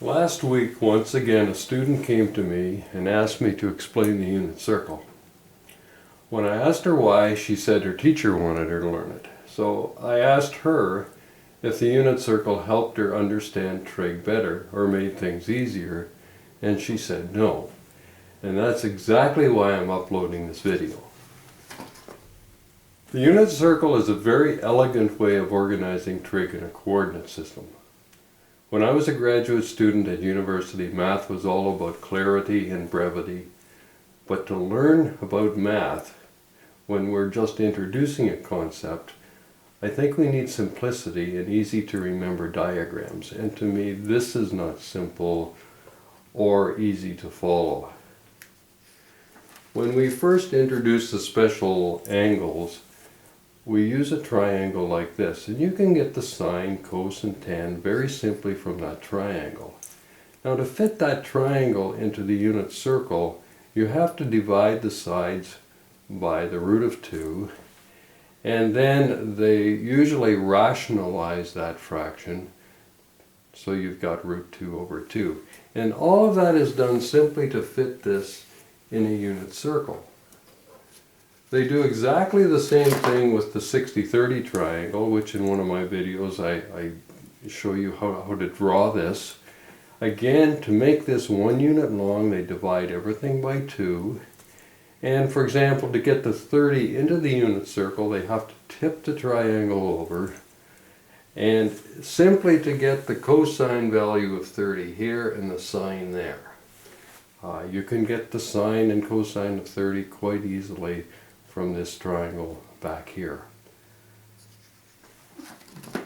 Last week, once again, a student came to me and asked me to explain the unit circle. When I asked her why, she said her teacher wanted her to learn it. So I asked her if the unit circle helped her understand trig better or made things easier, and she said no. And that's exactly why I'm uploading this video. The unit circle is a very elegant way of organizing trig in a coordinate system. When I was a graduate student at university, math was all about clarity and brevity. But to learn about math, when we're just introducing a concept, I think we need simplicity and easy to remember diagrams. And to me, this is not simple or easy to follow. When we first introduce the special angles, we use a triangle like this, and you can get the sine, cos, and tan very simply from that triangle. Now, to fit that triangle into the unit circle, you have to divide the sides by the root of 2, and then they usually rationalize that fraction, so you've got root 2 over 2. And all of that is done simply to fit this in a unit circle. They do exactly the same thing with the 60-30 triangle, which in one of my videos I show you how to draw this. Again, to make this 1 unit long, they divide everything by 2. And for example, to get the 30 into the unit circle, they have to tip the triangle over. And simply to get the cosine value of 30 here and the sine there. You can get the sine and cosine of 30 quite easily from this triangle back here.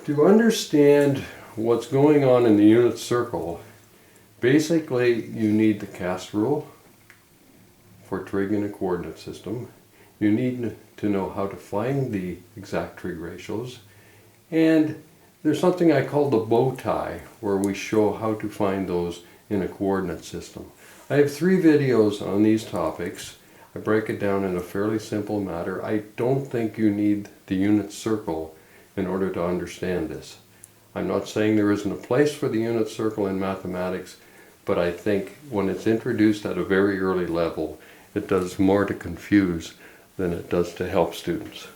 To understand what's going on in the unit circle, basically you need the cast rule for trig in a coordinate system. You need to know how to find the exact trig ratios, and there's something I call the bow tie, where we show how to find those in a coordinate system. I have 3 videos on these topics. I break it down in a fairly simple matter. I don't think you need the unit circle in order to understand this. I'm not saying there isn't a place for the unit circle in mathematics, but I think when it's introduced at a very early level, it does more to confuse than it does to help students.